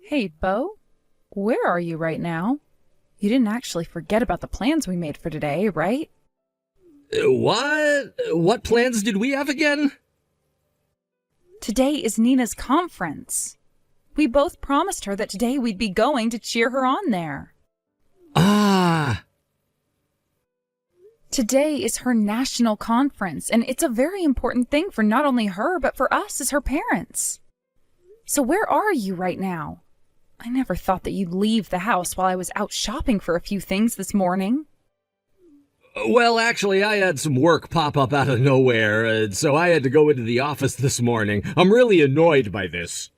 Hey, Bo, where are you right now? You didn't actually forget about the plans we made for today, right? What? What plans did we have again? Today is Nina's conference. We both promised her that today we'd be going to cheer her on there. Ah, Today is her national conference, and it's a very important thing for not only her, but for us as her parents. So where are you right now? I never thought that you'd leave the house while I was out shopping for a few things this morning. well, actually, I had some work pop up out of nowhere, so I had to go into the office this morning. I'm really annoyed by this.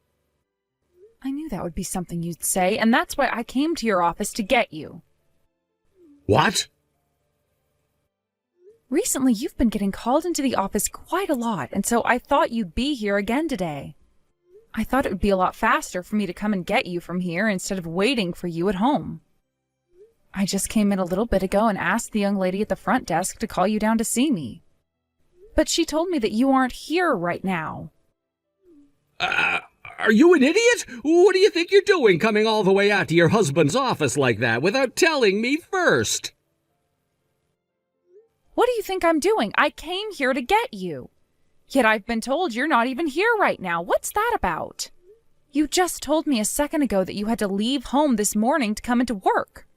I knew that would be something you'd say, and that's why I came to your office to get you. What? Recently, you've been getting called into the office quite a lot, and so I thought you'd be here again today. I thought it would be a lot faster for me to come and get you from here instead of waiting for you at home. I just came in a little bit ago and asked the young lady at the front desk to call you down to see me. But she told me that you aren't here right now. Are you an idiot? What do you think you're doing coming all the way out to your husband's office like that without telling me first? What do you think I'm doing? I came here to get you. Yet I've been told you're not even here right now. What's that about? You just told me a second ago that you had to leave home this morning to come into work.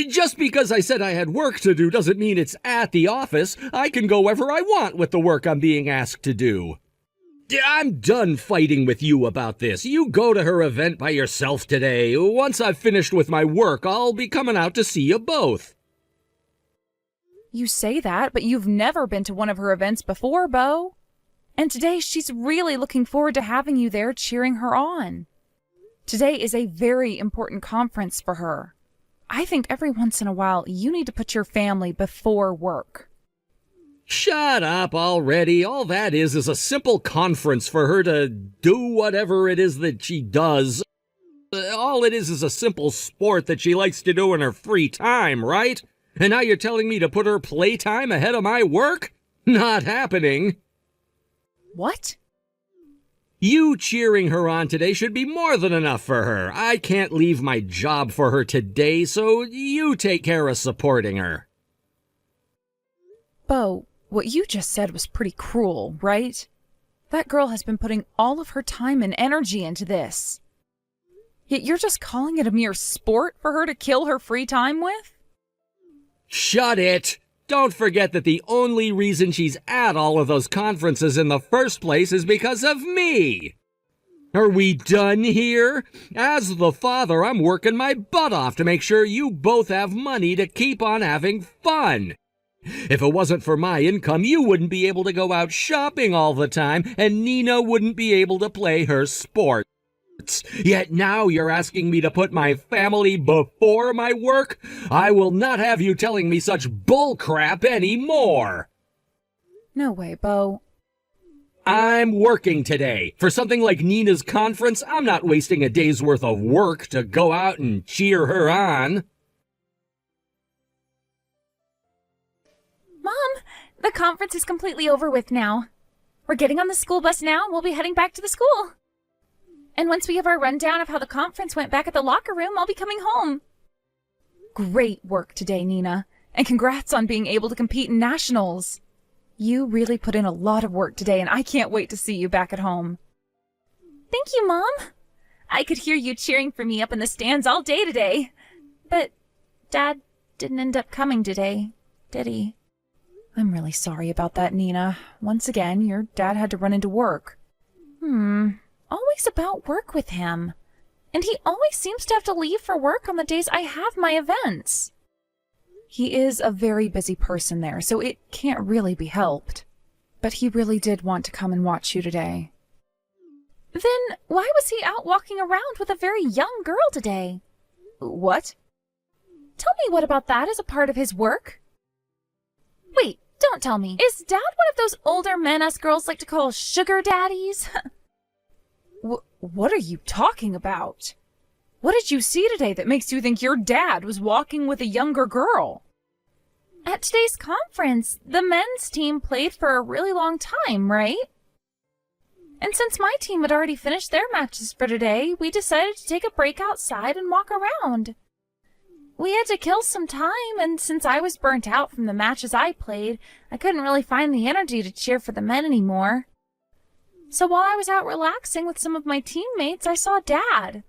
Just because I said I had work to do doesn't mean it's at the office. I can go wherever I want with the work I'm being asked to do. I'm done fighting with you about this. You go to her event by yourself today. Once I've finished with my work, I'll be coming out to see you both. You say that, but you've never been to one of her events before, Bo. And today she's really looking forward to having you there cheering her on. Today is a very important conference for her. I think every once in a while you need to put your family before work. Shut up already. All that is a simple conference for her to do whatever it is that she does. All it is a simple sport that she likes to do in her free time, right? And now you're telling me to put her playtime ahead of my work? Not happening. What? You cheering her on today should be more than enough for her. I can't leave my job for her today, so you take care of supporting her. Bo, what you just said was pretty cruel, right? That girl has been putting all of her time and energy into this. Yet you're just calling it a mere sport for her to kill her free time with? Shut it! Don't forget that the only reason she's at all of those conferences in the first place is because of me! Are we done here? As the father, I'm working my butt off to make sure you both have money to keep on having fun. If it wasn't for my income, you wouldn't be able to go out shopping all the time, and Nina wouldn't be able to play her sports. Yet now you're asking me to put my family before my work? I will not have you telling me such bullcrap anymore. No way, Bo. I'm working today. For something like Nina's conference, I'm not wasting a day's worth of work to go out and cheer her on. Mom, the conference is completely over with now. We're getting on the school bus now and we'll be heading back to the school. And once we have our rundown of how the conference went back at the locker room, I'll be coming home. Great work today, Nina. And congrats on being able to compete in nationals. You really put in a lot of work today, and I can't wait to see you back at home. Thank you, Mom. I could hear you cheering for me up in the stands all day today. But Dad didn't end up coming today, did he? I'm really sorry about that, Nina. Once again, your dad had to run into work. Always about work with him. And he always seems to have to leave for work on the days I have my events. He is a very busy person there, so it can't really be helped. But he really did want to come and watch you today. Then why was he out walking around with a very young girl today? What? Tell me what about that is a part of his work? Wait, don't tell me. Is Dad one of those older men us girls like to call sugar daddies? What are you talking about? What did you see today that makes you think your dad was walking with a younger girl? At today's conference, the men's team played for a really long time, right? And since my team had already finished their matches for today, we decided to take a break outside and walk around. We had to kill some time, and since I was burnt out from the matches I played, I couldn't really find the energy to cheer for the men anymore. So while I was out relaxing with some of my teammates, I saw Dad.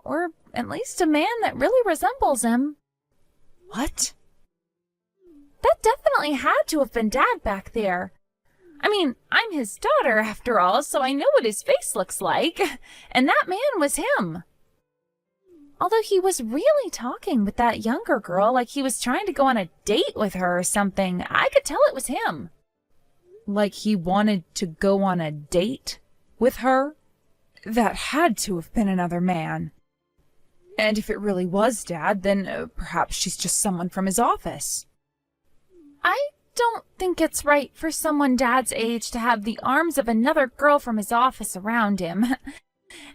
Or at least a man that really resembles him. What? That definitely had to have been Dad back there. I mean, I'm his daughter after all, so I know what his face looks like. And that man was him. Although he was really talking with that younger girl like he was trying to go on a date with her or something, I could tell it was him. Like he wanted to go on a date with her? That had to have been another man. And if it really was Dad, then perhaps she's just someone from his office. I don't think it's right for someone Dad's age to have the arms of another girl from his office around him.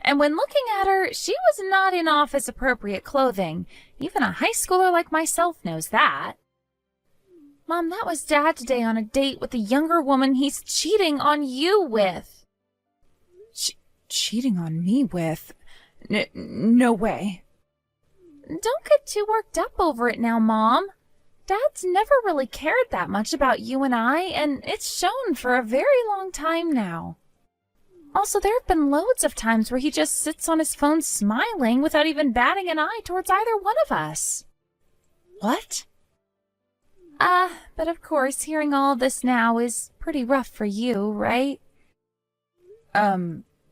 And when looking at her, she was not in office-appropriate clothing. Even a high schooler like myself knows that. Mom, that was Dad today on a date with a younger woman he's cheating on you with. Cheating on me with? No way. Don't get too worked up over it now, Mom. Dad's never really cared that much about you and I, and it's shown for a very long time now. Also, there have been loads of times where he just sits on his phone smiling without even batting an eye towards either one of us. What? But of course, hearing all this now is pretty rough for you, right?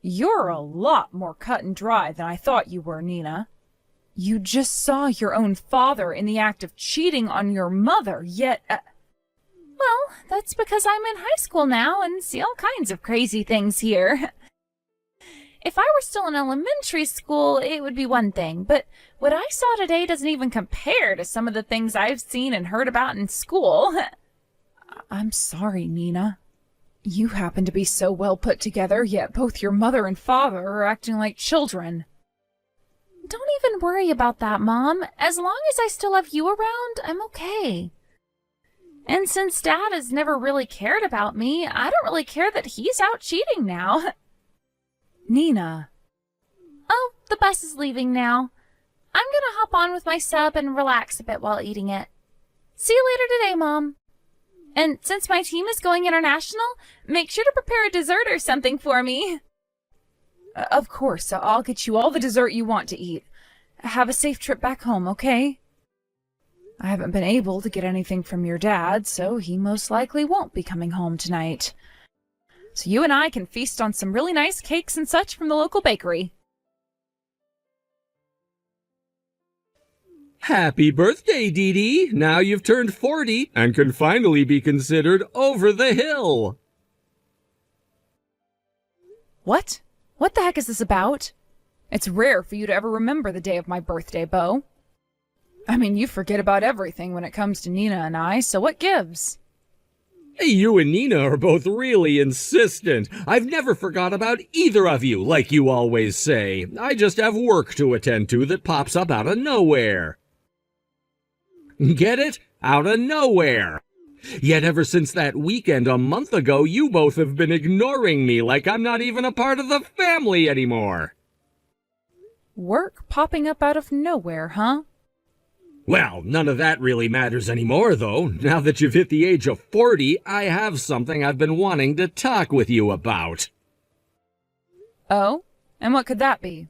You're a lot more cut and dry than I thought you were, Nina. You just saw your own father in the act of cheating on your mother, yet... Well, that's because I'm in high school now and see all kinds of crazy things here. If I were still in elementary school, it would be one thing, but what I saw today doesn't even compare to some of the things I've seen and heard about in school. I'm sorry, Nina. You happen to be so well put together, yet both your mother and father are acting like children. Don't even worry about that, Mom. As long as I still have you around, I'm okay. And since Dad has never really cared about me, I don't really care that he's out cheating now. Nina. Oh, the bus is leaving now. I'm gonna hop on with my sub and relax a bit while eating it. See you later today, Mom. And since my team is going international, make sure to prepare a dessert or something for me. Of course, I'll get you all the dessert you want to eat. Have a safe trip back home, okay? I haven't been able to get anything from your dad, so he most likely won't be coming home tonight. So you and I can feast on some really nice cakes and such from the local bakery. Happy birthday, Dee Dee! Now you've turned 40 and can finally be considered over the hill. What? What the heck is this about? It's rare for you to ever remember the day of my birthday, Bo. I mean, you forget about everything when it comes to Nina and I, so what gives? Hey, you and Nina are both really insistent. I've never forgot about either of you, like you always say. I just have work to attend to that pops up out of nowhere. Get it? Out of nowhere. Yet ever since that weekend a month ago, you both have been ignoring me like I'm not even a part of the family anymore. Work popping up out of nowhere, huh? Well, none of that really matters anymore, though. Now that you've hit the age of 40, I have something I've been wanting to talk with you about. Oh? And what could that be?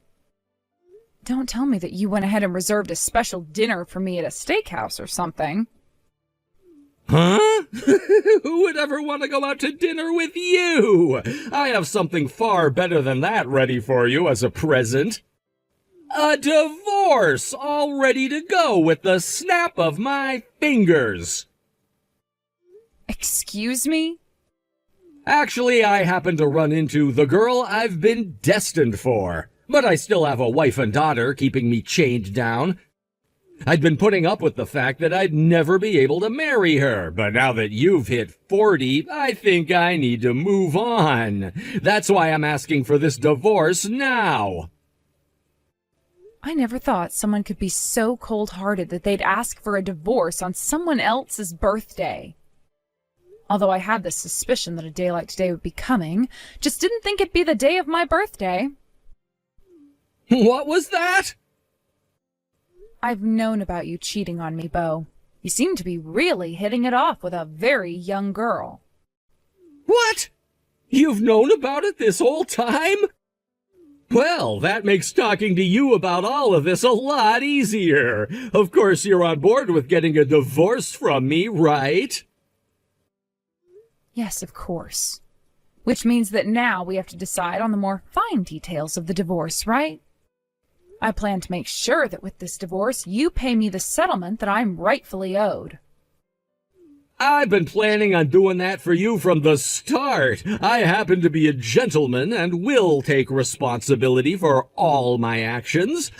Don't tell me that you went ahead and reserved a special dinner for me at a steakhouse or something. Huh? Who would ever want to go out to dinner with you? I have something far better than that ready for you as a present. A divorce, all ready to go with the snap of my fingers. Excuse me? Actually, I happen to run into the girl I've been destined for, but I still have a wife and daughter keeping me chained down. I'd been putting up with the fact that I'd never be able to marry her, but now that you've hit 40, I think I need to move on. That's why I'm asking for this divorce now. I never thought someone could be so cold-hearted that they'd ask for a divorce on someone else's birthday. Although I had this suspicion that a day like today would be coming, just didn't think it'd be the day of my birthday. What was that? I've known about you cheating on me, Bo. You seem to be really hitting it off with a very young girl. What? You've known about it this whole time? Well, that makes talking to you about all of this a lot easier. Of course, you're on board with getting a divorce from me, right? Yes, of course. Which means that now we have to decide on the more fine details of the divorce, right? I plan to make sure that with this divorce, you pay me the settlement that I'm rightfully owed. I've been planning on doing that for you from the start. I happen to be a gentleman and will take responsibility for all my actions.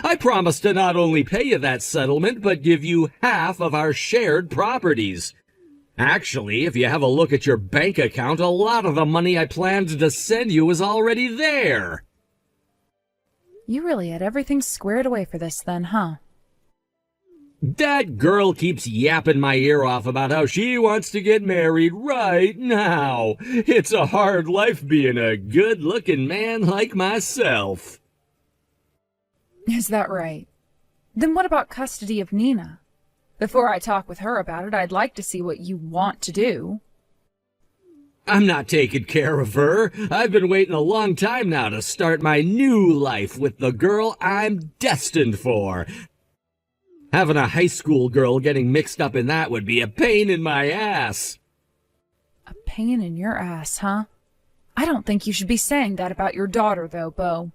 I promise to not only pay you that settlement, but give you half of our shared properties. Actually, if you have a look at your bank account, a lot of the money I planned to send you is already there. You really had everything squared away for this then, huh? That girl keeps yapping my ear off about how she wants to get married right now. It's a hard life being a good-looking man like myself. Is that right? Then what about custody of Nina? Before I talk with her about it, I'd like to see what you want to do. I'm not taking care of her. I've been waiting a long time now to start my new life with the girl I'm destined for. Having a high school girl getting mixed up in that would be a pain in my ass. A pain in your ass, huh? I don't think you should be saying that about your daughter, though, Bo.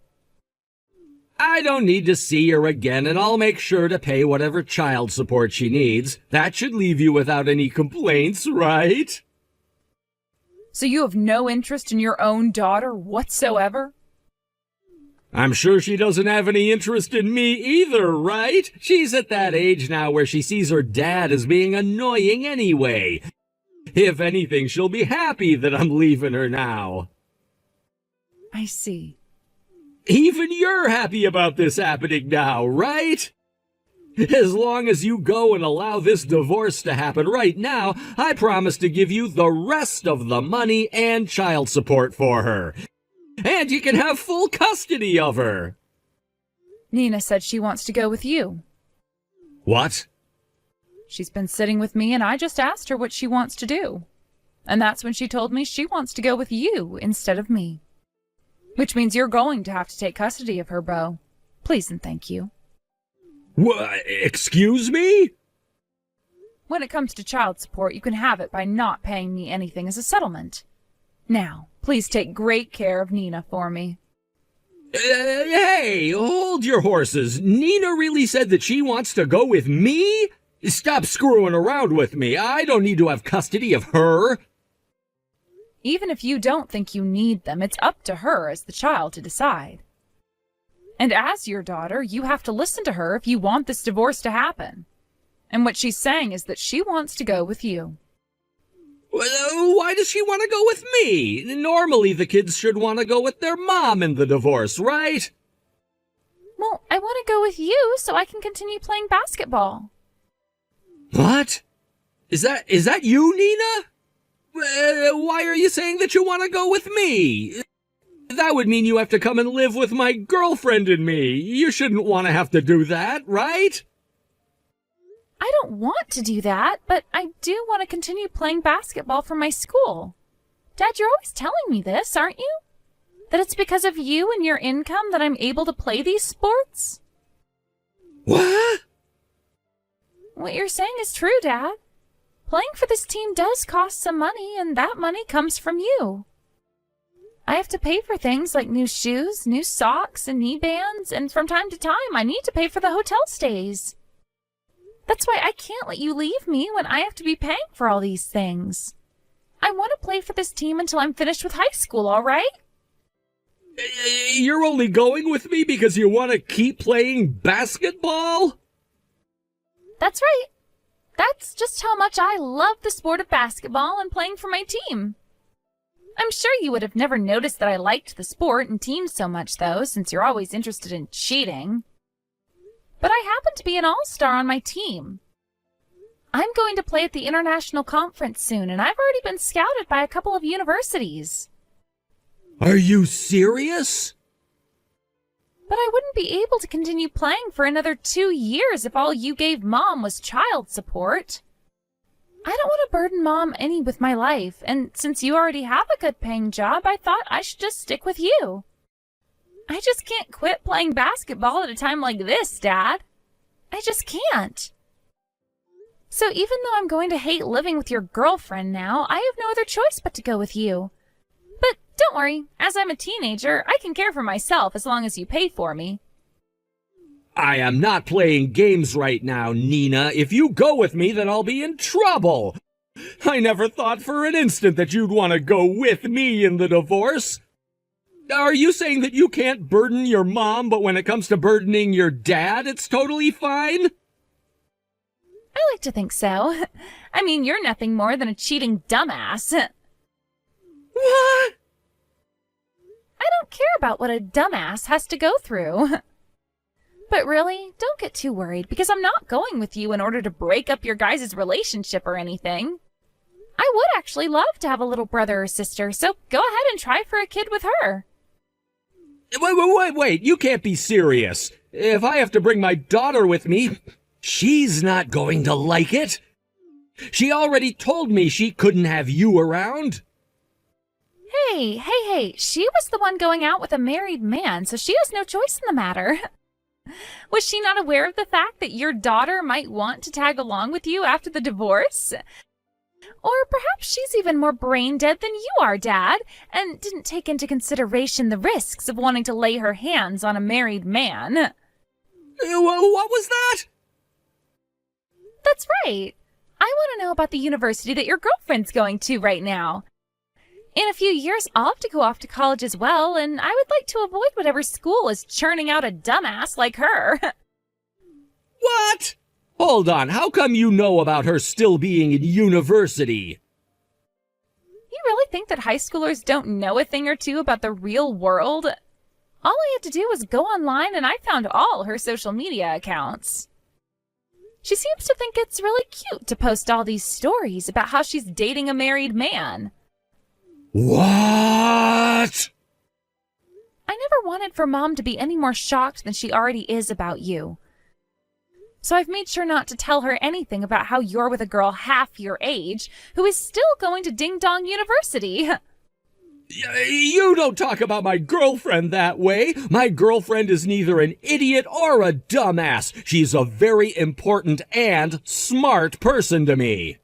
I don't need to see her again, and I'll make sure to pay whatever child support she needs. That should leave you without any complaints, right? So you have no interest in your own daughter whatsoever? I'm sure she doesn't have any interest in me either, right? She's at that age now where she sees her dad as being annoying anyway. If anything, she'll be happy that I'm leaving her now. I see. Even you're happy about this happening now, right? As long as you go and allow this divorce to happen right now, I promise to give you the rest of the money and child support for her. And you can have full custody of her. Nina said she wants to go with you. What? She's been sitting with me and I just asked her what she wants to do. And that's when she told me she wants to go with you instead of me. Which means you're going to have to take custody of her, Bo. Please and thank you. What? Excuse me? When it comes to child support, you can have it by not paying me anything as a settlement. Now, please take great care of Nina for me. Hey, hold your horses. Nina really said that she wants to go with me? Stop screwing around with me. I don't need to have custody of her. Even if you don't think you need them, it's up to her as the child to decide. And as your daughter, you have to listen to her if you want this divorce to happen. And what she's saying is that she wants to go with you. Why does she want to go with me? Normally the kids should want to go with their mom in the divorce, right? Well, I want to go with you so I can continue playing basketball. What? Is that you, Nina? Why are you saying that you want to go with me? That would mean you have to come and live with my girlfriend and me. You shouldn't want to have to do that, right? I don't want to do that, but I do want to continue playing basketball for my school. Dad, you're always telling me this, aren't you? That it's because of you and your income that I'm able to play these sports? What? What you're saying is true, Dad. Playing for this team does cost some money, and that money comes from you. I have to pay for things like new shoes, new socks, and knee bands, and from time to time I need to pay for the hotel stays. That's why I can't let you leave me when I have to be paying for all these things. I want to play for this team until I'm finished with high school, all right? You're only going with me because you want to keep playing basketball? That's right. That's just how much I love the sport of basketball and playing for my team. I'm sure you would have never noticed that I liked the sport and team so much, though, since you're always interested in cheating. But I happen to be an all-star on my team. I'm going to play at the international conference soon, and I've already been scouted by a couple of universities. Are you serious? But I wouldn't be able to continue playing for another 2 years if all you gave Mom was child support. I don't want to burden Mom any with my life, and since you already have a good paying job, I thought I should just stick with you. I just can't quit playing basketball at a time like this, Dad. I just can't. So even though I'm going to hate living with your girlfriend now, I have no other choice but to go with you. But don't worry, as I'm a teenager, I can care for myself as long as you pay for me. I am not playing games right now, Nina. If you go with me, then I'll be in trouble. I never thought for an instant that you'd want to go with me in the divorce. Are you saying that you can't burden your mom, but when it comes to burdening your dad, it's totally fine? I like to think so. I mean, you're nothing more than a cheating dumbass. What? I don't care about what a dumbass has to go through. But really, don't get too worried, because I'm not going with you in order to break up your guys' relationship or anything. I would actually love to have a little brother or sister, so go ahead and try for a kid with her. Wait, you can't be serious. If I have to bring my daughter with me, she's not going to like it. She already told me she couldn't have you around. Hey, she was the one going out with a married man, so she has no choice in the matter. Was she not aware of the fact that your daughter might want to tag along with you after the divorce? Or perhaps she's even more brain dead than you are, Dad, and didn't take into consideration the risks of wanting to lay her hands on a married man. What was that? That's right. I want to know about the university that your girlfriend's going to right now. In a few years, I'll have to go off to college as well, and I would like to avoid whatever school is churning out a dumbass like her. What? Hold on, how come you know about her still being in university? You really think that high schoolers don't know a thing or two about the real world? All I had to do was go online and I found all her social media accounts. She seems to think it's really cute to post all these stories about how she's dating a married man. What? I never wanted for Mom to be any more shocked than she already is about you. So I've made sure not to tell her anything about how you're with a girl half your age who is still going to Ding Dong University. You don't talk about my girlfriend that way. My girlfriend is neither an idiot or a dumbass. She's a very important and smart person to me.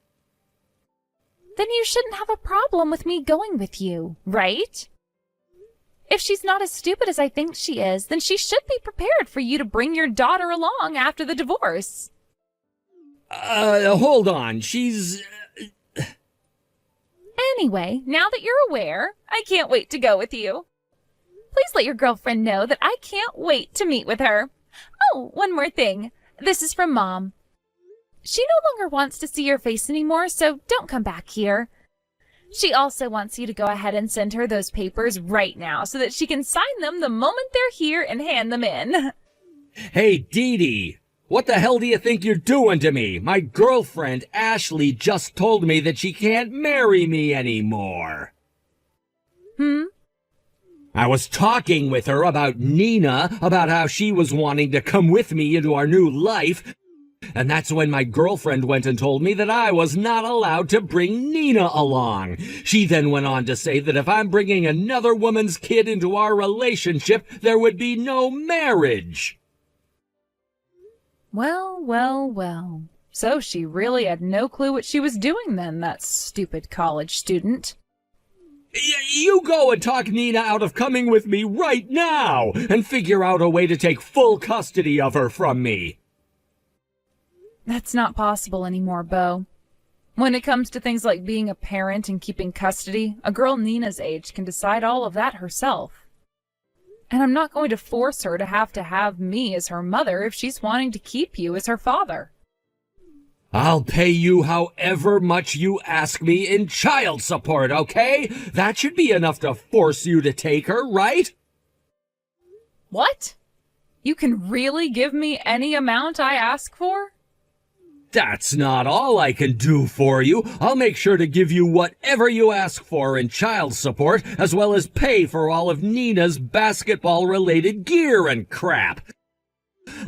Then you shouldn't have a problem with me going with you, right? If she's not as stupid as I think she is, then she should be prepared for you to bring your daughter along after the divorce. Hold on. She's... Anyway, now that you're aware, I can't wait to go with you. Please let your girlfriend know that I can't wait to meet with her. Oh, one more thing. This is from Mom. She no longer wants to see your face anymore, so don't come back here. She also wants you to go ahead and send her those papers right now so that she can sign them the moment they're here and hand them in. Hey, Dee Dee, what the hell do you think you're doing to me? My girlfriend, Ashley, just told me that she can't marry me anymore. I was talking with her about Nina, about how she was wanting to come with me into our new life, and that's when my girlfriend went and told me that I was not allowed to bring Nina along. She then went on to say that if I'm bringing another woman's kid into our relationship, there would be no marriage. Well. So she really had no clue what she was doing then, that stupid college student. You go and talk Nina out of coming with me right now, and figure out a way to take full custody of her from me. That's not possible anymore, Bo. When it comes to things like being a parent and keeping custody, a girl Nina's age can decide all of that herself. And I'm not going to force her to have me as her mother if she's wanting to keep you as her father. I'll pay you however much you ask me in child support, okay? That should be enough to force you to take her, right? What? You can really give me any amount I ask for? That's not all I can do for you. I'll make sure to give you whatever you ask for in child support, as well as pay for all of Nina's basketball-related gear and crap.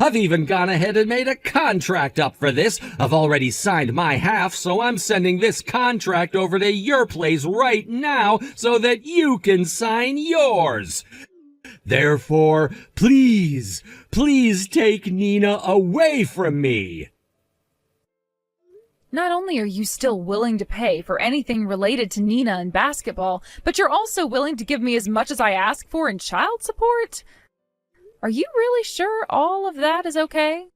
I've even gone ahead and made a contract up for this. I've already signed my half, so I'm sending this contract over to your place right now so that you can sign yours. Therefore, please take Nina away from me. Not only are you still willing to pay for anything related to Nina and basketball, but you're also willing to give me as much as I ask for in child support? Are you really sure all of that is okay?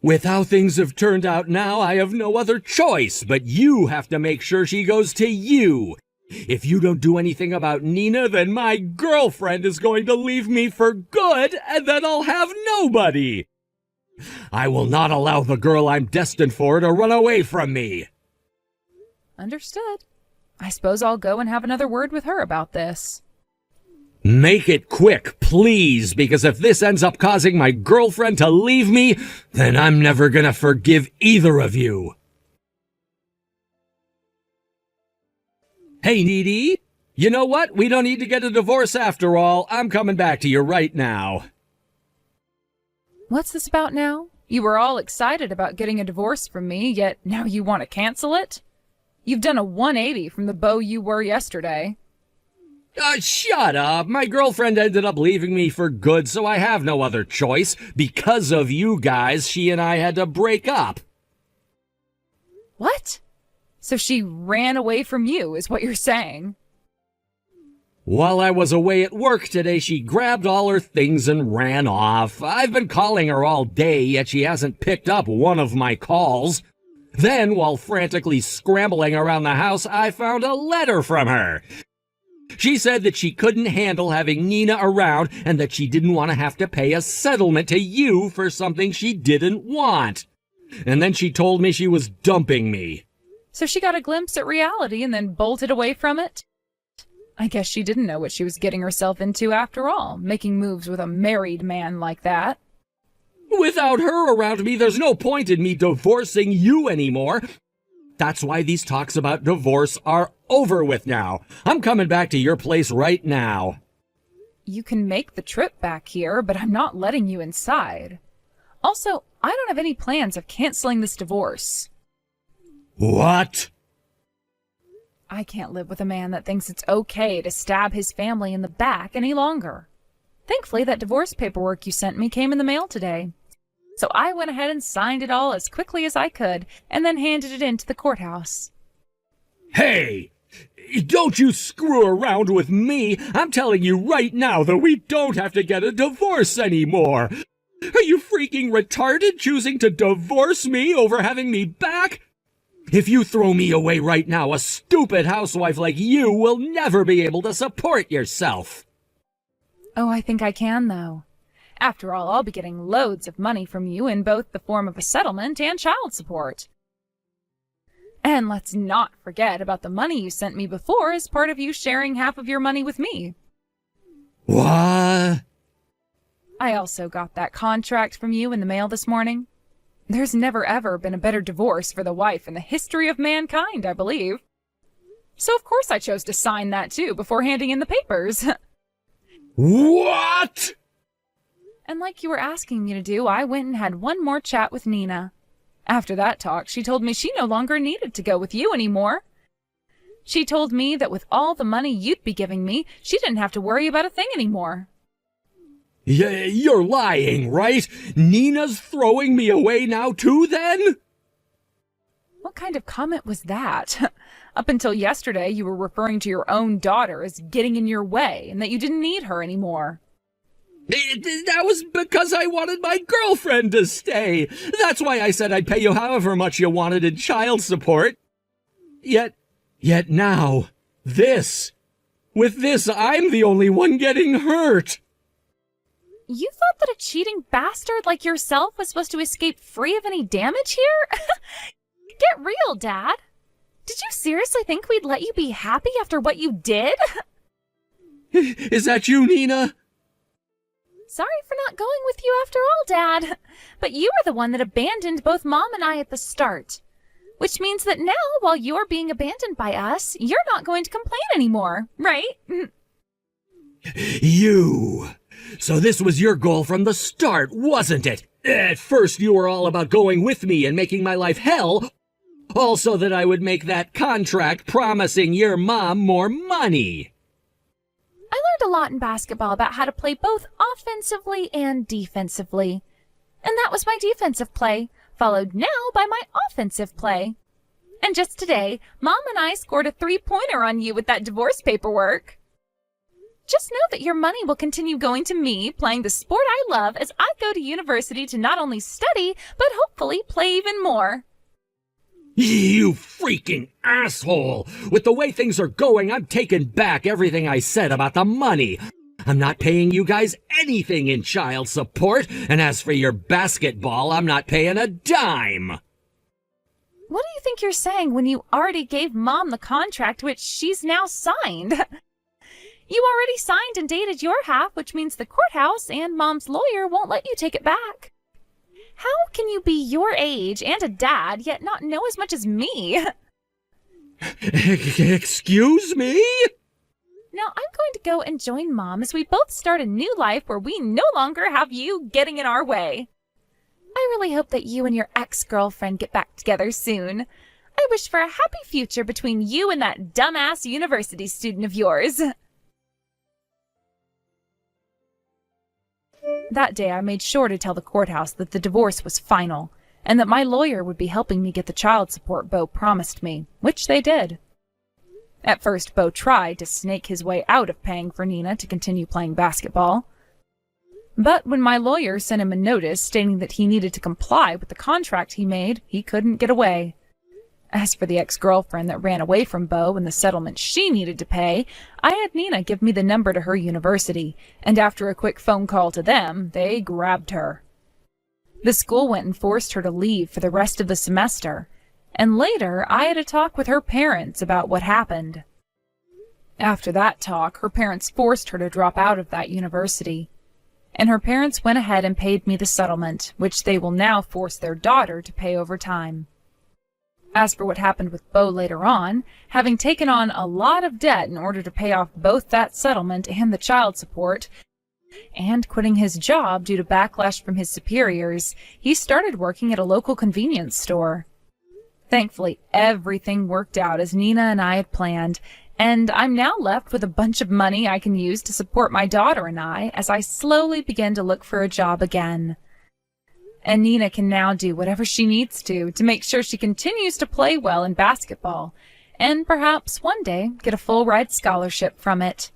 With how things have turned out now, I have no other choice, but you have to make sure she goes to you. If you don't do anything about Nina, then my girlfriend is going to leave me for good, and then I'll have nobody. I will not allow the girl I'm destined for to run away from me. Understood. I suppose I'll go and have another word with her about this. Make it quick, please, because if this ends up causing my girlfriend to leave me, then I'm never gonna forgive either of you. Hey, Needy, you know what? We don't need to get a divorce after all. I'm coming back to you right now. What's this about now? You were all excited about getting a divorce from me, yet now you want to cancel it? You've done a 180 from the beau you were yesterday. Shut up. My girlfriend ended up leaving me for good, so I have no other choice. Because of you guys, she and I had to break up. What? So she ran away from you, is what you're saying? While I was away at work today, she grabbed all her things and ran off. I've been calling her all day, yet she hasn't picked up one of my calls. Then, while frantically scrambling around the house, I found a letter from her. She said that she couldn't handle having Nina around and that she didn't want to have to pay a settlement to you for something she didn't want. And then she told me she was dumping me. So she got a glimpse at reality and then bolted away from it? I guess she didn't know what she was getting herself into after all, making moves with a married man like that. Without her around me, there's no point in me divorcing you anymore. That's why these talks about divorce are over with now. I'm coming back to your place right now. You can make the trip back here, but I'm not letting you inside. Also, I don't have any plans of canceling this divorce. What? I can't live with a man that thinks it's okay to stab his family in the back any longer. Thankfully, that divorce paperwork you sent me came in the mail today. So I went ahead and signed it all as quickly as I could, and then handed it in to the courthouse. Hey! Don't you screw around with me! I'm telling you right now that we don't have to get a divorce anymore! Are you freaking retarded choosing to divorce me over having me back? If you throw me away right now, a stupid housewife like you will never be able to support yourself. Oh, I think I can, though. After all, I'll be getting loads of money from you in both the form of a settlement and child support. And let's not forget about the money you sent me before as part of you sharing half of your money with me. What? I also got that contract from you in the mail this morning. There's never ever been a better divorce for the wife in the history of mankind, I believe. So of course I chose to sign that too before handing in the papers. What? And like you were asking me to do, I went and had one more chat with Nina. After that talk, she told me she no longer needed to go with you anymore. She told me that with all the money you'd be giving me, she didn't have to worry about a thing anymore. You're lying, right? Nina's throwing me away now too, then? What kind of comment was that? Up until yesterday, you were referring to your own daughter as getting in your way and that you didn't need her anymore. That was because I wanted my girlfriend to stay. That's why I said I'd pay you however much you wanted in child support. Yet now, this. With this, I'm the only one getting hurt. You thought that a cheating bastard like yourself was supposed to escape free of any damage here? Get real, Dad. Did you seriously think we'd let you be happy after what you did? Is that you, Nina? Sorry for not going with you after all, Dad. But you were the one that abandoned both Mom and I at the start. Which means that now, while you're being abandoned by us, you're not going to complain anymore, right? You! So this was your goal from the start, wasn't it? At first you were all about going with me and making my life hell, also that I would make that contract promising your mom more money. I learned a lot in basketball about how to play both offensively and defensively. And that was my defensive play, followed now by my offensive play. And just today, Mom and I scored a 3-pointer on you with that divorce paperwork. Just know that your money will continue going to me, playing the sport I love as I go to university to not only study, but hopefully play even more. You freaking asshole! With the way things are going, I'm taking back everything I said about the money. I'm not paying you guys anything in child support, and as for your basketball, I'm not paying a dime. What do you think you're saying when you already gave Mom the contract which she's now signed? You already signed and dated your half, which means the courthouse and Mom's lawyer won't let you take it back. How can you be your age and a dad, yet not know as much as me? Excuse me? Now I'm going to go and join Mom as we both start a new life where we no longer have you getting in our way. I really hope that you and your ex-girlfriend get back together soon. I wish for a happy future between you and that dumbass university student of yours. That day, I made sure to tell the courthouse that the divorce was final, and that my lawyer would be helping me get the child support Bo promised me, which they did. At first, Bo tried to snake his way out of paying for Nina to continue playing basketball. But when my lawyer sent him a notice stating that he needed to comply with the contract he made, he couldn't get away. As for the ex-girlfriend that ran away from Bo and the settlement she needed to pay, I had Nina give me the number to her university, and after a quick phone call to them, they grabbed her. The school went and forced her to leave for the rest of the semester, and later I had a talk with her parents about what happened. After that talk, her parents forced her to drop out of that university, and her parents went ahead and paid me the settlement, which they will now force their daughter to pay over time. As for what happened with Bo later on, having taken on a lot of debt in order to pay off both that settlement and the child support, and quitting his job due to backlash from his superiors, he started working at a local convenience store. Thankfully, everything worked out as Nina and I had planned, and I'm now left with a bunch of money I can use to support my daughter and I as I slowly begin to look for a job again. And Nina can now do whatever she needs to make sure she continues to play well in basketball, and perhaps one day get a full-ride scholarship from it.